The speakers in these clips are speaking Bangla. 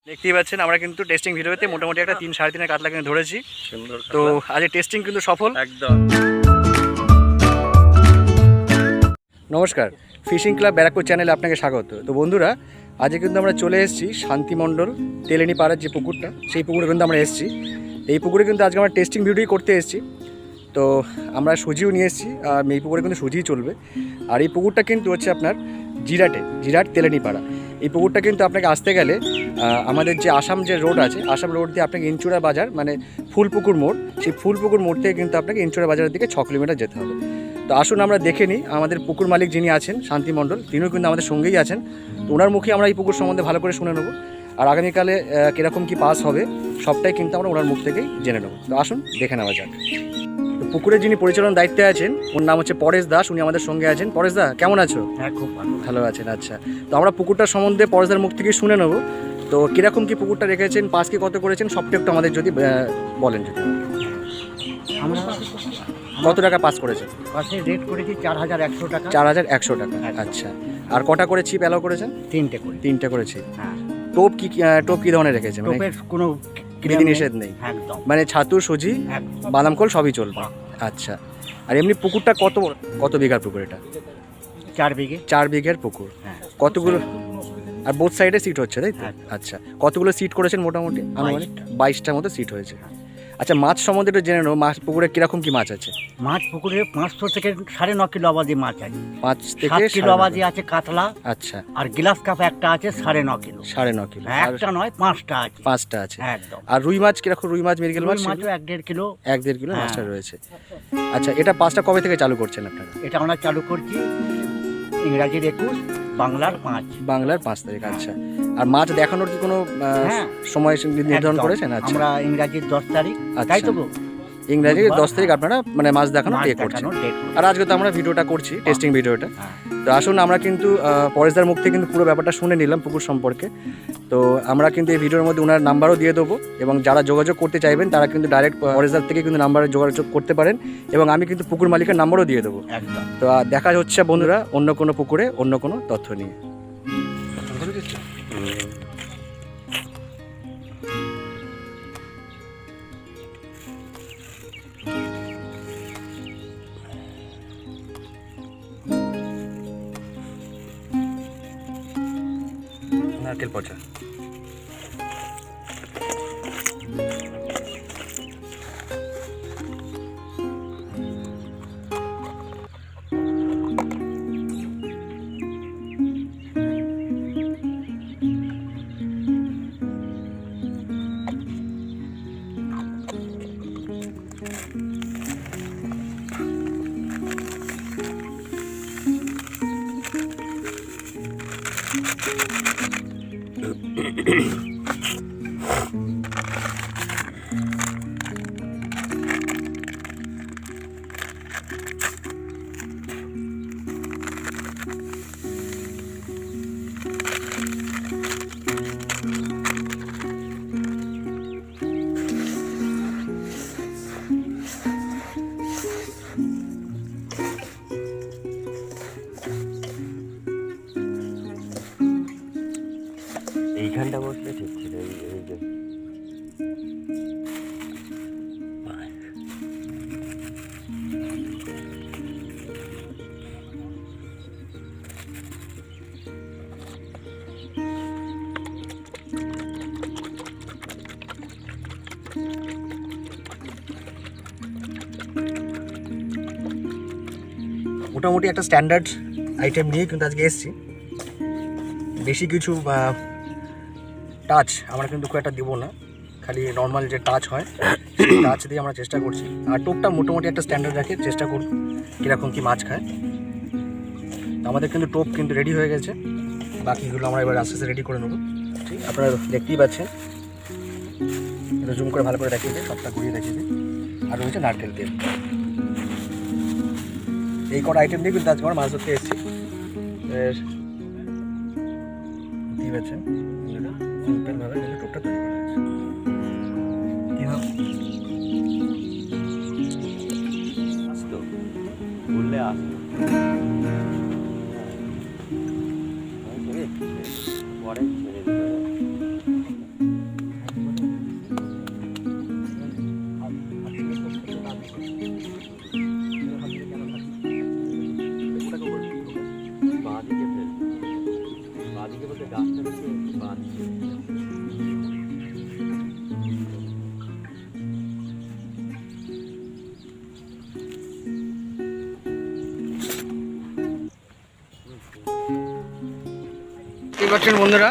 দেখতেই পাচ্ছেন আমরা কিন্তু টেস্টিং ভিডিওতে মোটামুটি একটা 3-3.5 কাতলা কিন্তু ধরেছি। তো আজ টেস্টিং কিন্তু সফল একদম। নমস্কার, ফিশিং ক্লাব ব্যারাকপুর চ্যানেলে আপনাকে স্বাগত। তো বন্ধুরা, আজকে কিন্তু আমরা চলে এসেছি শান্তিমণ্ডল তেলেনি পাড়ার যে পুকুরটা, সেই পুকুরে কিন্তু আমরা এসেছি। এই পুকুরে কিন্তু আজকে আমরা টেস্টিং ভিডিও করতে এসেছি। তো আমরা সুজিও নিয়ে এসেছি, আর এই পুকুরে কিন্তু সুজিই চলবে। আর এই পুকুরটা কিন্তু হচ্ছে আপনার জিরাট তেলেনি পাড়া। এই পুকুরটা কিন্তু আপনাকে আসতে গেলে আমাদের যে আসাম যে রোড আছে, আসাম রোড দিয়ে আপনাকে ইনচুরা বাজার মানে ফুলপুকুর মোড়, সেই ফুলপুকুর মোড় থেকে কিন্তু আপনাকে ইনচুরা বাজারের দিকে 6 কিলোমিটার যেতে হবে। তো আসুন আমরা দেখে নিই, আমাদের পুকুর মালিক যিনি আছেন শান্তিমণ্ডল, তিনিও কিন্তু আমাদের সঙ্গেই আছেন। তো ওনার মুখে আমরা এই পুকুর সম্বন্ধে ভালো করে শুনে নেবো, আর আগামীকালে কীরকম কী পাস হবে সবটাই কিন্তু আমরা ওনার মুখ থেকেই জেনে নেবো। তো আসুন দেখে নেওয়া যাক। তো পুকুরের যিনি পরিচালনার দায়িত্বে আছেন, ওর নাম হচ্ছে পরেশ দাস, উনি আমাদের সঙ্গে আছেন। পরেশ দা, কেমন আছো? হ্যাঁ, খুব ভালো আছেন। আচ্ছা, তো আমরা পুকুরটার সম্বন্ধে পরেশদার মুখ থেকে শুনে নেবো। তো কীরকম কী পুকুরটা রেখেছেন, পাস কি কত করেছেন, সবটা একটু আমাদের যদি বলেন। যদি আমরা কত টাকা পাস করেছেন? পাশে রেট করেছি 4,100 টাকা। 4,100 টাকা। আচ্ছা, আর কটা করে ছিপ অ্যালাউ করেছেন? 3টে করেছি। হ্যাঁ। টোপ কী ধরনের রেখেছেন? টোপের কোনো বিধিনিষেধ নেই একদম, মানে ছাতু, সুজি, বাদামকল সবই চলবে। আচ্ছা, আর এমনি পুকুরটা কত বিঘার পুকুর? এটা 4 বিঘে। 4 বিঘের পুকুর। হ্যাঁ। কতগুলো, আর বোথ সাইডে সিট হচ্ছে, তাই তো? হ্যাঁ। আচ্ছা, কতগুলো সিট করেছেন? মোটামুটি আনুমানিক 22টার মতো সিট হয়েছে। আচ্ছা, মাছ সম্বন্ধে একটু জেনে নেবো, মাছ পুকুরে কীরকম কী মাছ আছে? মাছ পুকুরে 500 থেকে 9.5 কিলো আবাদি মাছ আছে। 5 থেকে 7 কিলো আবাদি আছে কাতলা। আচ্ছা, আর গ্লাস কাপ একটা আছে 9.5 কিলো। 9.5 কিলো। একটা নয়, 5টা আছে। 5টা আছে একদম। আর রুই মাছ কীরকম? রুই মাছ, মৃগেল মাছ? মাছও 1.5 কিলো। 1.5 কিলো মাছটা রয়েছে। আচ্ছা, এটা পাসটা কবে থেকে চালু করছেন আপনারা? এটা আমরা চালু করছি ইংরাজির 21, বাংলার 5। বাংলার 5 তারিখ। আচ্ছা, আর মাছ দেখানোর কি কোনো সময় নির্ধারণ করেছেন? আচ্ছা, আমরা ইংরাজির 10 তারিখ, তাই তো? ইংরাজি 10 তারিখ আপনারা মানে মাছ দেখানো ডে করছেন। আর আজকে তো আমরা ভিডিওটা করছি, টেস্টিং ভিডিওটা। তো আসুন, আমরা কিন্তু পরেশদার মুখ থেকে কিন্তু পুরো ব্যাপারটা শুনে নিলাম পুকুর সম্পর্কে। তো আমরা কিন্তু এই ভিডিওর মধ্যে ওনার নাম্বারও দিয়ে দেবো, এবং যারা যোগাযোগ করতে চাইবেন তারা কিন্তু ডাইরেক্ট পরেশদার থেকে কিন্তু নাম্বারে যোগাযোগ করতে পারেন, এবং আমি কিন্তু পুকুর মালিকের নাম্বারও দিয়ে দেবো। একদম। তো দেখা হচ্ছে বন্ধুরা অন্য কোনো পুকুরে অন্য কোনো তথ্য নিয়ে। নারকেল পচা। এইখানটা বসলে ঠিক ছিল। এই যে মোটামুটি একটা স্ট্যান্ডার্ড আইটেম নিয়ে কিন্তু আজকে এসেছি। বেশি কিছু টাচ আমরা কিন্তু খুব একটা দেবো না, খালি নর্মাল যে টাচ হয় টাচ দিয়ে আমরা চেষ্টা করছি। আর টোপটা মোটামুটি একটা স্ট্যান্ডার্ড রাখে চেষ্টা করব, কীরকম কী মাছ খায়। আমাদের কিন্তু টোপ কিন্তু রেডি হয়ে গেছে, বাকিগুলো আমরা এবার আস্তে আস্তে রেডি করে নেবো। ঠিক, আপনারা দেখতেই পাচ্ছেন, এটা জুম করে ভালো করে দেখিয়ে দিই, সবটা ঘুরিয়ে দেখিয়ে দিই। আর রয়েছে নারকেল তেল। এই কটা আইটেম দিয়ে কিন্তু আজকে আমরা মাছ ধরতে এসেছি। দেখতেই পাচ্ছেন সিম্পলভাবে টোপটা তৈরি করা হয়েছে। কীভাবে আসতো বললে আসতো পরে ছেড়ে দিতে পাচ্ছেন বন্ধুরা,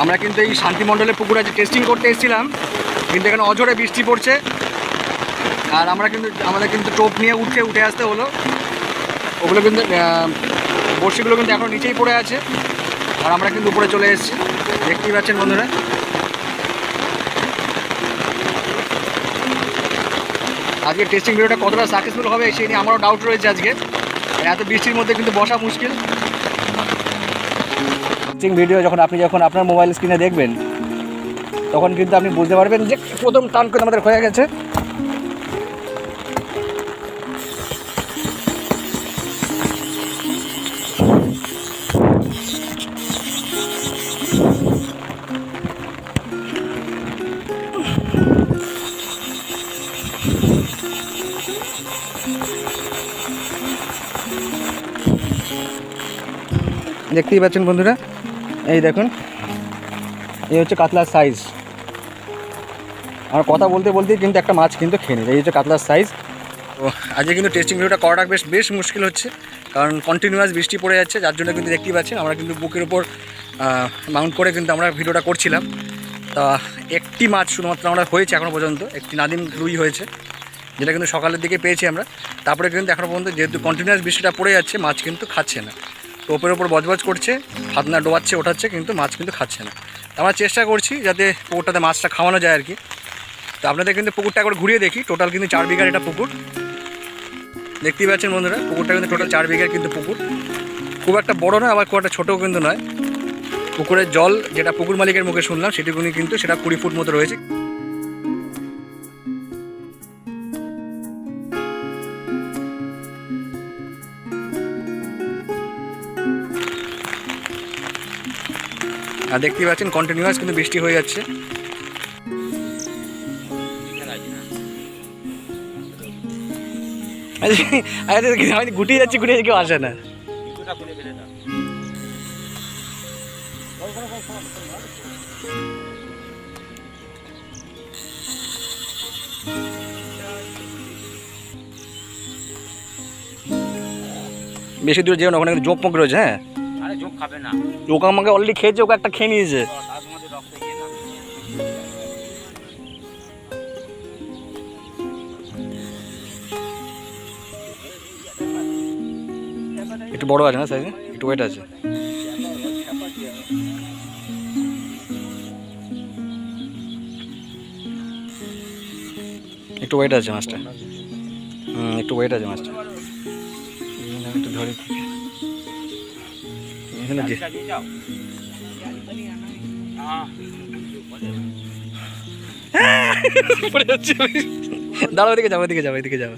আমরা কিন্তু এই শান্তিমণ্ডলের পুকুরে আজ টেস্টিং করতে এসেছিলাম, কিন্তু এখানে অঝরে বৃষ্টি পড়ছে আর আমাদের কিন্তু টোপ নিয়ে উঠে আসতে হলো। ওগুলো কিন্তু বড়শিগুলো কিন্তু এখন নিচেই পড়ে আছে আর আমরা কিন্তু উপরে চলে এসেছি, দেখতেই পাচ্ছেন বন্ধুরা। আজকে টেস্টিং ভিডিওটা কতটা সাকসেসফুল হবে সেই নিয়ে আমারও ডাউট রয়েছে। আজকে এত বৃষ্টির মধ্যে কিন্তু বসা মুশকিল। টেস্টিং ভিডিও যখন আপনার মোবাইল স্ক্রিনে দেখবেন তখন কিন্তু আপনি বুঝতে পারবেন যে প্রথম টান করে আমাদের হয়ে গেছে। দেখতেই পাচ্ছেন বন্ধুরা, এই দেখুন, এই হচ্ছে কাতলার সাইজ। আমার কথা বলতে বলতেই কিন্তু একটা মাছ কিন্তু খেয়ে নিই। এই হচ্ছে কাতলার সাইজ। তো আজকে কিন্তু টেস্টিং ভিডিওটা করাটা বেশ মুশকিল হচ্ছে, কারণ কন্টিনিউয়াস বৃষ্টি পড়ে যাচ্ছে, যার জন্য কিন্তু দেখতেই পাচ্ছেন আমরা কিন্তু বুকের উপর মাউন্ট করে কিন্তু আমরা ভিডিওটা করছিলাম। তা একটি মাছ শুধুমাত্র আমরা হয়েছে এখনও পর্যন্ত, একটি নাদিম রুই হয়েছে, যেটা কিন্তু সকালের দিকে পেয়েছি আমরা। তারপরে কিন্তু এখনও পর্যন্ত যেহেতু কন্টিনিউয়াস বৃষ্টিটা পড়ে যাচ্ছে, মাছ কিন্তু খাচ্ছে না। টোপের ওপর বজবজ করছে, ফাতনা ডোবাচ্ছে, ওঠাচ্ছে, কিন্তু মাছ কিন্তু খাচ্ছে না। আমরা চেষ্টা করছি যাতে পুকুরটাতে মাছটা খাওয়ানো যায় আর কি। তো আপনাদের কিন্তু পুকুরটা একবার ঘুরিয়ে দেখি। টোটাল কিন্তু 4 বিঘার এটা পুকুর, দেখতেই পাচ্ছেন বন্ধুরা। পুকুরটা কিন্তু টোটাল 4 বিঘার কিন্তু পুকুর, খুব একটা বড় নয় আবার খুব একটা ছোটও কিন্তু নয়। পুকুরের জল যেটা পুকুর মালিকের মুখে শুনলাম সেটুকুনি কিন্তু সেটা 20 ফুট মতো রয়েছে। আর দেখতেই পাচ্ছেন কন্টিনিউয়াস কিন্তু বৃষ্টি হয়ে যাচ্ছে। আমি গুটিয়ে যাচ্ছি, কেউ আসে না। বেশি দূরে যেও না, ওখানে জোক পোক রয়েছে। হ্যাঁ, আরে জোক খাবে না, জোক আমাকে অলরেডি খেয়েছে, ওকে একটা খেয়ে নিয়েছে। একটু বড় আছে না সাইজে, একটু ওয়েট আছে। একটু ওয়েট আছে মাছটা, একটু ওয়েট আছে মাছটা। একটু ধরে দাঁড়া, ওইদিকে যাবো, এদিকে যাবো।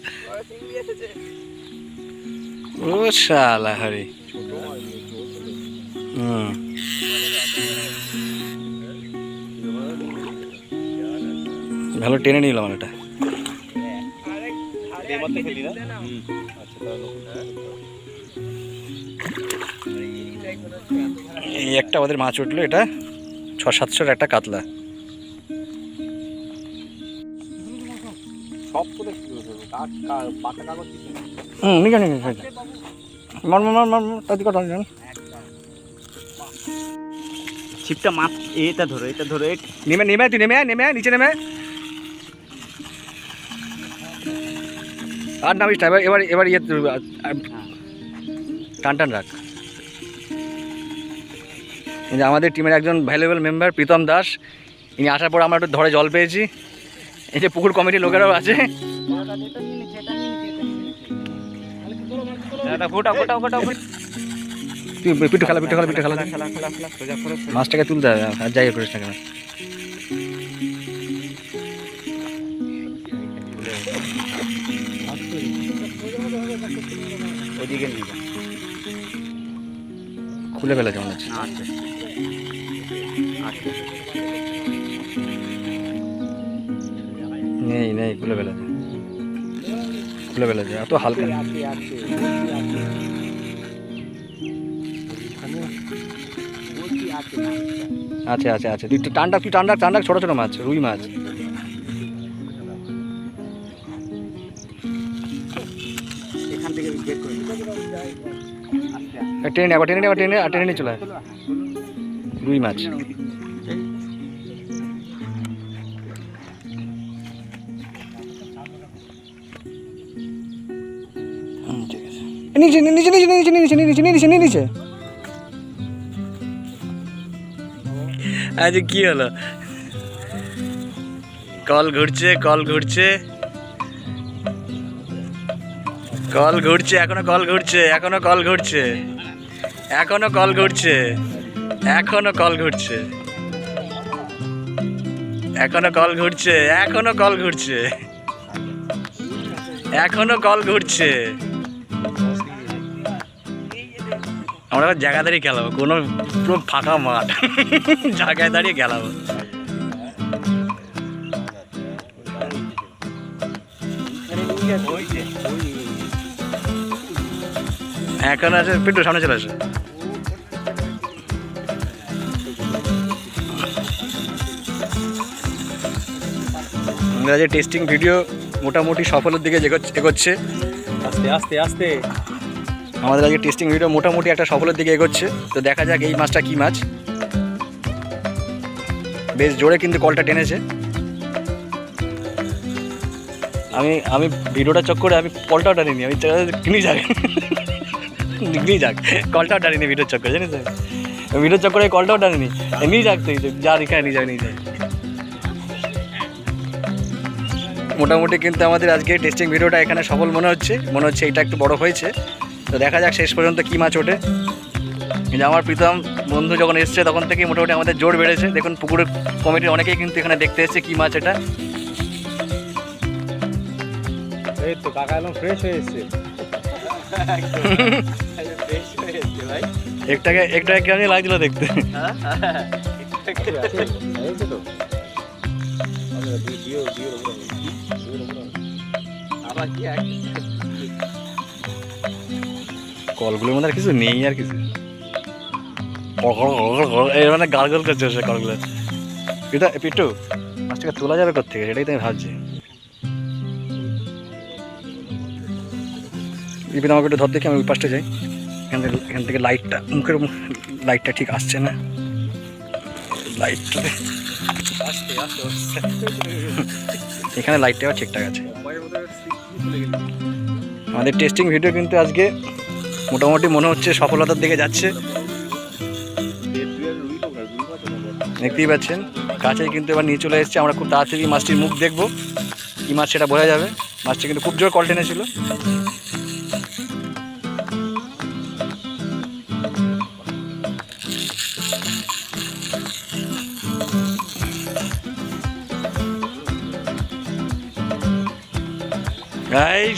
ও শালা হরি, ভালো টেনে নিলাম এটা। এই একটা আমাদের মাছ উঠলো, এটা 600-700 একটা কাতলা। ছিপটা মাছ, এটা ধরো নেমে তুই নেমে নিচে নেমে আর নামিস না। এবার ইয়ে টান রাখ। এই যে আমাদের টিমের একজন ভ্যালুয়েবল মেম্বার প্রীতম দাস, ইনি আসার পর আমরা একটু ধরে জল পেয়েছি। এই যে পুকুর কমিটির লোকেরাও আছে। পিঠু খেলা মাছটাকে তুলতে হবে, আর যাই করিস না কেন। খুলে ফেলেছে মনে হচ্ছে। নেই খুলে ফেলেছে, এত হালকা। আছে তুই টান ডাক, ছোট মাছ, রুই মাছ। টেনে আবার টেনে নিয়ে চলে আয়। রুই মাছ নিচে নিচে নিচে নিচে নিচে নিচে নিচে নিচে নিচে। আজ কি হলো? কল ঘুরছে কল ঘুরছে কল ঘুরছে, এখনো কল ঘুরছে, এখনো কল ঘুরছে, এখনো কল ঘুরছে, এখনো কল ঘুরছে, এখনো কল ঘুরছে, এখনো কল ঘুরছে, এখনো কল ঘুরছে। আমরা জায়গা দাঁড়িয়ে খেলাবো, কোনো পুরো ফাঁকা মাঠ, জায়গায় দাঁড়িয়ে খেলাবো। এখন আছে পিন্টু, সামনে চলে আসে। আমরা যে টেস্টিং ভিডিও মোটামুটি সফলের দিকে এগোচ্ছে। আস্তে আস্তে আস্তে আমাদের আজকে টেস্টিং ভিডিও মোটামুটি একটা সফলের দিকে এগোচ্ছে। তো দেখা যাক এই মাছটা কী মাছ। বেশ জোরে কিন্তু কলটা টেনেছে। আমি ভিডিওটা চক্করে আমি কলটাও টানিনি, আমি কিনি যাক নিয়ে যাক, কলটাও টানিনি ভিডিওর চক্করে, জানিস ভিডিওর চক্করে কলটাও টানিনি, নিয়ে যাক তুই যা এখানে নিয়ে যাক, নিয়ে যাক। মোটামুটি কিন্তু আমাদের আজকে টেস্টিং ভিডিওটা এখানে সফল মনে হচ্ছে এটা একটু বড় হয়েছে। তো দেখা যাক শেষ পর্যন্ত কী মাছ ওঠে। কিন্তু আমার প্রীতম বন্ধু যখন এসছে তখন থেকেই মোটামুটি আমাদের জোর বেড়েছে। দেখুন পুকুরের কমিটির অনেকেই কিন্তু এখানে দেখতে এসছে কী মাছ এটা। এই তো কাকা একদম ফ্রেশ হয়ে এসছে। একটাকে কেমন লাগছিল দেখতে। কলগুলোর মধ্যে আর কিছু নেই, আর কিছু এর মানে গার্গল করছে সে কলগুলো। এটা পিট্টু মাছটাকে তোলা যাবে কোথেকে, সেটাই তো আমি ভাবছি। এবার আমাকে একটু ধর দেখি, আমি ওই পাশটা যাই। এখান থেকে লাইটটা, মুখের লাইটটা ঠিক আসছে না, লাইটটা এখানে লাইটটা ঠিকঠাক আছে। আমাদের টেস্টিং ভিডিও কিন্তু আজকে মোটামুটি মনে হচ্ছে সফলতার দিকে যাচ্ছে। দেখতেই পাচ্ছেন কাছে কিন্তু এবার নিয়ে চলে এসেছে। আমরা খুব তাড়াতাড়ি মাছটির মুখ দেখবো, কী মাছ সেটা বোঝা যাবে। মাছটি কিন্তু খুব জোর কল টেনেছিল। এই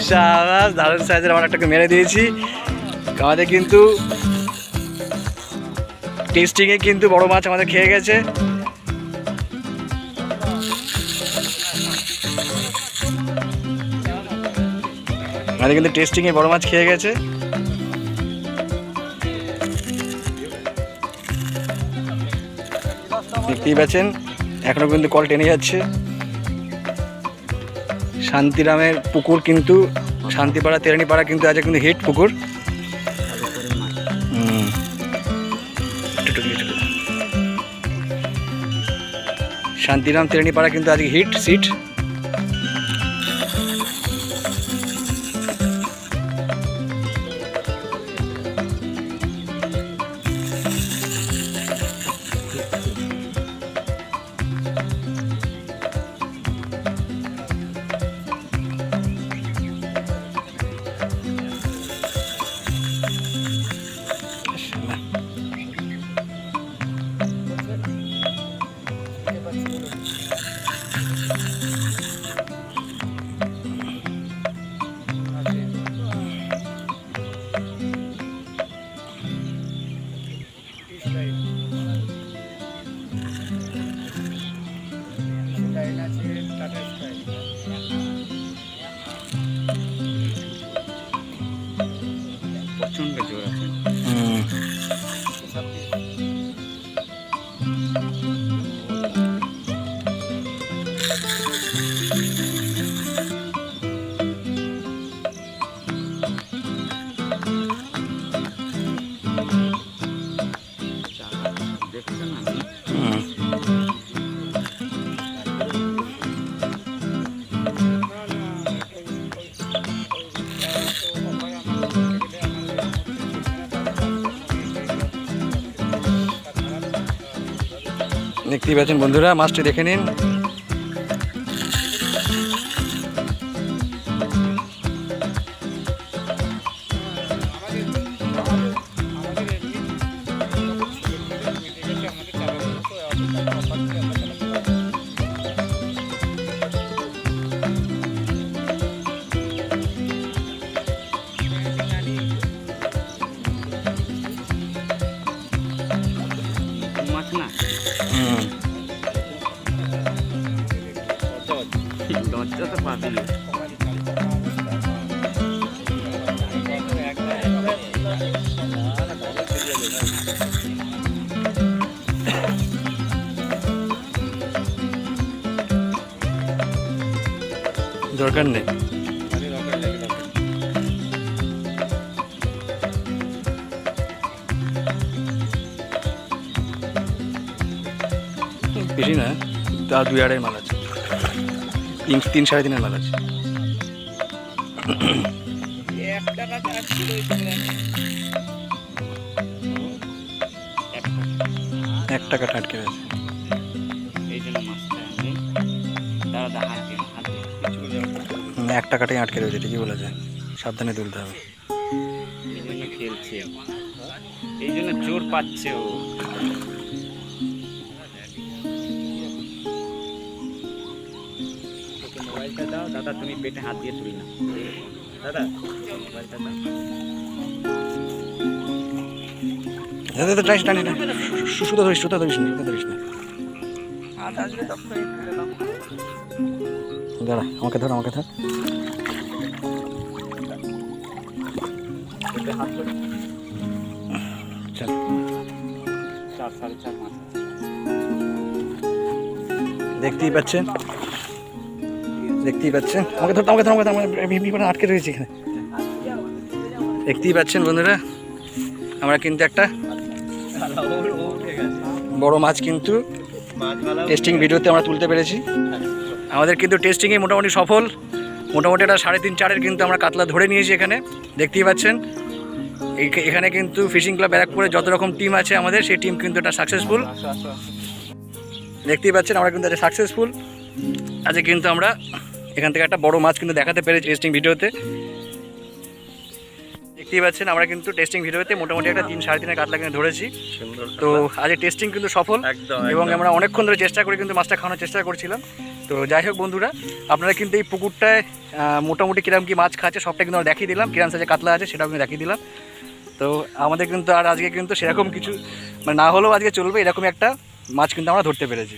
শাবাশ, দারুণ সাইজের আমার একটাকে মেরে দিয়েছি। আমাদের কিন্তু টেস্টিংয়ে কিন্তু বড় মাছ আমাদের খেয়ে গেছে। আমাদের কিন্তু টেস্টিংয়ে বড় মাছ খেয়ে গেছে। দেখতেই পাচ্ছেন এখনো কিন্তু কল টেনে যাচ্ছে। শান্তিরামের পুকুর কিন্তু, শান্তিপাড়া তেরানিপাড়া কিন্তু আজ কিন্তু হিট পুকুর। শান্তিরাম তেরানিপাড়া কিন্তু আজকে হিট সিট। প্রচন্ড জোর আছে। দেখতেই পাচ্ছেন বন্ধুরা, মাছটি দেখে নিন। মাছ না লজ্জা তো পাবি। দরকার নেই। বেশি না, তা 2-2.5 মাল আছে, 3-3.5 মাল আছে। 1 টাকা টাটকে আছে। এই জন্য মাছটা আমি দাদা হাত দিয়ে 1 টাকাটাই আটকে রয়েছে, ঠিকই বলেছে, সাবধানে তুলতে হবে। এই জন্য খেলছে, এই জন্য জোর পাচ্ছে ও। মোবাইলটা দাও দাদা, তুমি পেটে হাত দিয়ে তুলি না দাদা, মোবাইলটা দাও। সুতো ধরিস না। দাঁড়া, আমাকে ধর। চল। 4-4.5 মাছ দেখতেই পাচ্ছেন, আমাকে ধর, আটকে রয়েছে এখানে। দেখতেই পাচ্ছেন বন্ধুরা, আমরা কিন্তু একটা বড় মাছ কিন্তু টেস্টিং ভিডিওতে আমরা তুলতে পেরেছি। আমাদের কিন্তু টেস্টিংয়ে মোটামুটি সফল। মোটামুটি একটা 3.5-4 কিন্তু আমরা কাতলা ধরে নিয়েছি এখানে। দেখতেই পাচ্ছেন এখানে কিন্তু ফিশিং ক্লাব ব্যারাকপুরে যত রকম টিম আছে আমাদের, সেই টিম কিন্তু এটা সাকসেসফুল। দেখতেই পাচ্ছেন আমরা কিন্তু এটা সাকসেসফুল। আজকে কিন্তু আমরা এখান থেকে একটা বড় মাছ কিন্তু দেখাতে পেরেছি টেস্টিং ভিডিওতে। দেখতেই পাচ্ছেন আমরা কিন্তু টেস্টিং ভিডিওতে মোটামুটি একটা 3-3.5 কাতলা কিন্তু ধরেছি। তো আজকে টেস্টিং কিন্তু সফল, এবং আমরা অনেকক্ষণ ধরে চেষ্টা করে কিন্তু মাছটা খাওয়ানোর চেষ্টা করছিলাম। তো যাই হোক বন্ধুরা, আপনারা কিন্তু এই পুকুরটায় মোটামুটি কিরম কি মাছ খাচ্ছে সবটা কিন্তু আমরা দেখিয়ে দিলাম, কিরম সাইজে কাতলা আছে সেটাও কিন্তু দেখিয়ে দিলাম। তো আমাদের কিন্তু আর আজকে কিন্তু সেরকম কিছু মানে না হলেও আজকে চলবে, এরকম একটা মাছ কিন্তু আমরা ধরতে পেরেছি।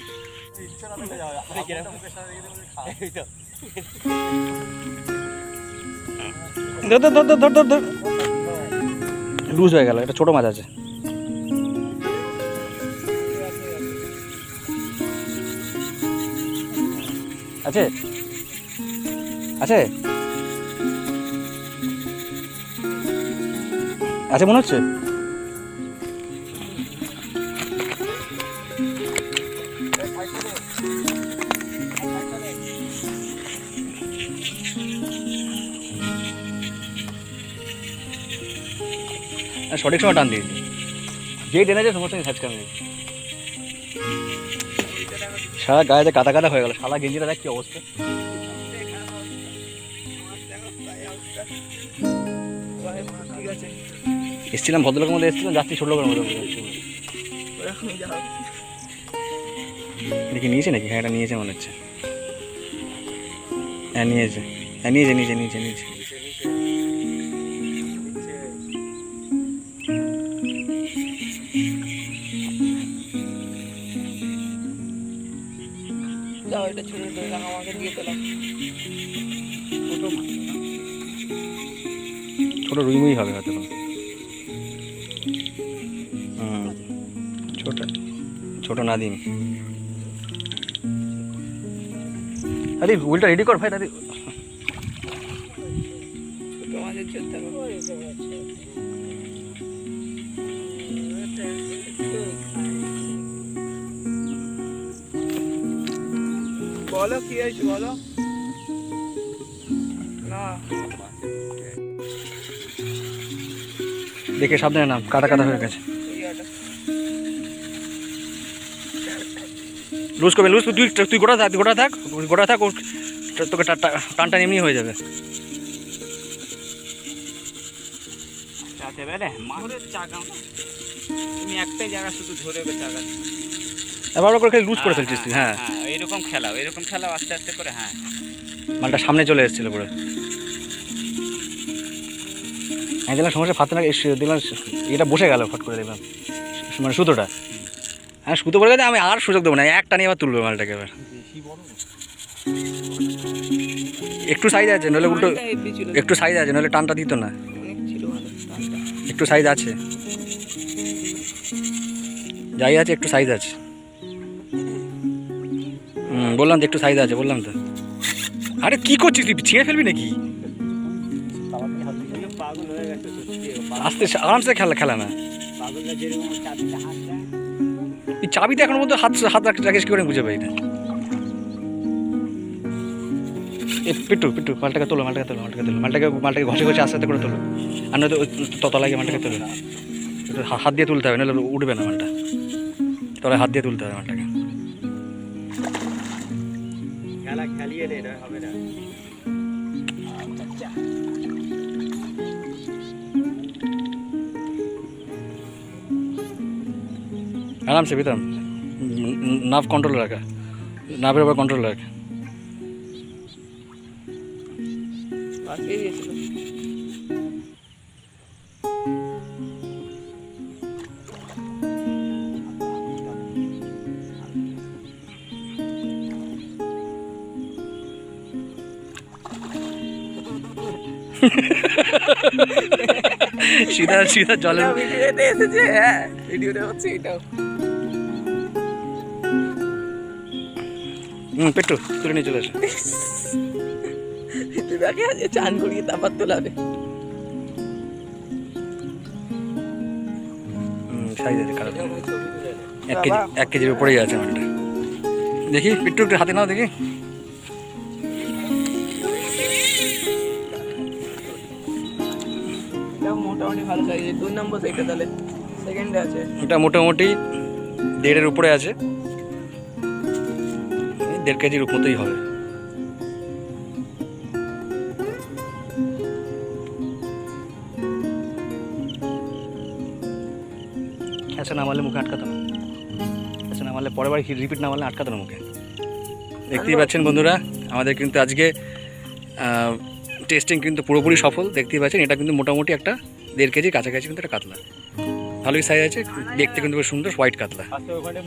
ধর লুজ হয়ে গেল, এটা ছোট মাছ আছে। আছে আছে আছে মনে হচ্ছে। সঠিক সময় টান দিয়েছি, যেই টেনেছে সমস্ত সাজ কামে সারা গায়ে কাদা কাদা হয়ে গেল। সারা গেঞ্জিটা দেখ কি অবস্থা। এসেছিলাম ভদ্রলোকের মধ্যে, এসেছিলাম যাচ্ছি ছোট লোকের মধ্যে। দেখি নিয়েছে নাকি? হ্যাঁ এটা নিয়েছে মনে হচ্ছে। হ্যাঁ নিয়েছে, নিয়েছে। ছোট রুইমুই হবে হয়তো। ছোট নাদিম। আরে উল্টা রেডি কর ভাই দাদি। বলো কি হয়েছে বলো না। দেখে সাবধানে নাম, কাটা কাটা হয়ে গেছে। লুজ করবে লুজ, তুই গোটা থাক, ও তোকে টানটা এমনি হয়ে যাবে। চাতে বেলে মাছের চাকা তুমি একটাই জায়গা শুধু ধরে চাকা এবার করে লুজ করে ফেলছিস তুই। হ্যাঁ এইরকম খেলাও আস্তে আস্তে করে। হ্যাঁ মালটা সামনে চলে এসেছিলো পুরো। আমি দেখলাম সমস্যা ফাতে না, দেখলাম এটা বসে গেল ফট করে, দেখলাম মানে সুতোটা। হ্যাঁ সুতো বলে গেছে, আমি আর সুযোগ দেবো না, একটা নিয়ে এবার তুলবে মালটাকে এবার। একটু সাইজ আছে নইলে উল্টো, একটু সাইজ আছে নইলে টানটা দিত না। একটু সাইজ আছে, যাই আছে একটু সাইজ আছে। বললাম তো একটু সাইজ আছে, বললাম তো। আরে কি করছিস তুই, ছিঁড়ে ফেলবি নাকি? পাগল হয়ে গেছে সত্যি, আস্তে আরামসে খেলা না। পাগলরা যেরকম চাবিতে হাত দেয়, এই চাবিতে এখন মধ্যে হাত রাখিস কি করে বুঝে পাই না। পিট্টু মালটাকে তোলো, মালটাকে ঘষে আস্তে আস্তে করে তোলো। আর নয়তো তলায় গিয়ে মালটাকে তোলো, হাত দিয়ে তুলতে হবে, নাহলে উঠবে না মালটা। তলায় হাত দিয়ে তুলতে হবে মালটাকে। খেলা খেলিয়ে নে, না হবে না। আরামসে ভিতর নাভ কন্ট্রোল রাখা, নাভের উপর কন্ট্রোল রাখা। সিধা জলে ভিডিওতে এসেছে, হ্যাঁ ভিডিওতে হচ্ছে এটাও। পেট্টু তুলে নিয়ে চলে আসে। দিদাকে আজ চান করিয়ে তারপর তোলাবে। সাইজ আছে খারাপ, 1 কেজির উপরেই আছে মালটা। দেখি পিট্টু একটু হাতে নাও দেখি। এটাও মোটামুটি ভালো সাইজ, 2 নম্বর সাইজটা তাহলে সেকেন্ডে আছে। এটা মোটামুটি 1.5-এর উপরে আছে, 1.5 কেজির মতোই হবে। খেঁচা না মারলে মুখে আটকাতো না, খেঁচা না মারলে পরের বার রিপিট না মারলে আটকাতো না মুখে। দেখতেই পাচ্ছেন বন্ধুরা, আমাদের কিন্তু আজকে টেস্টিং কিন্তু পুরোপুরি সফল। দেখতেই পাচ্ছেন এটা কিন্তু মোটামুটি একটা 1.5 কেজির কাছাকাছি কিন্তু একটা কাতলা, ভালোই সাইজ আছে, দেখতে কিন্তু বেশ সুন্দর হোয়াইট কাতলা। আস্তে ওখানে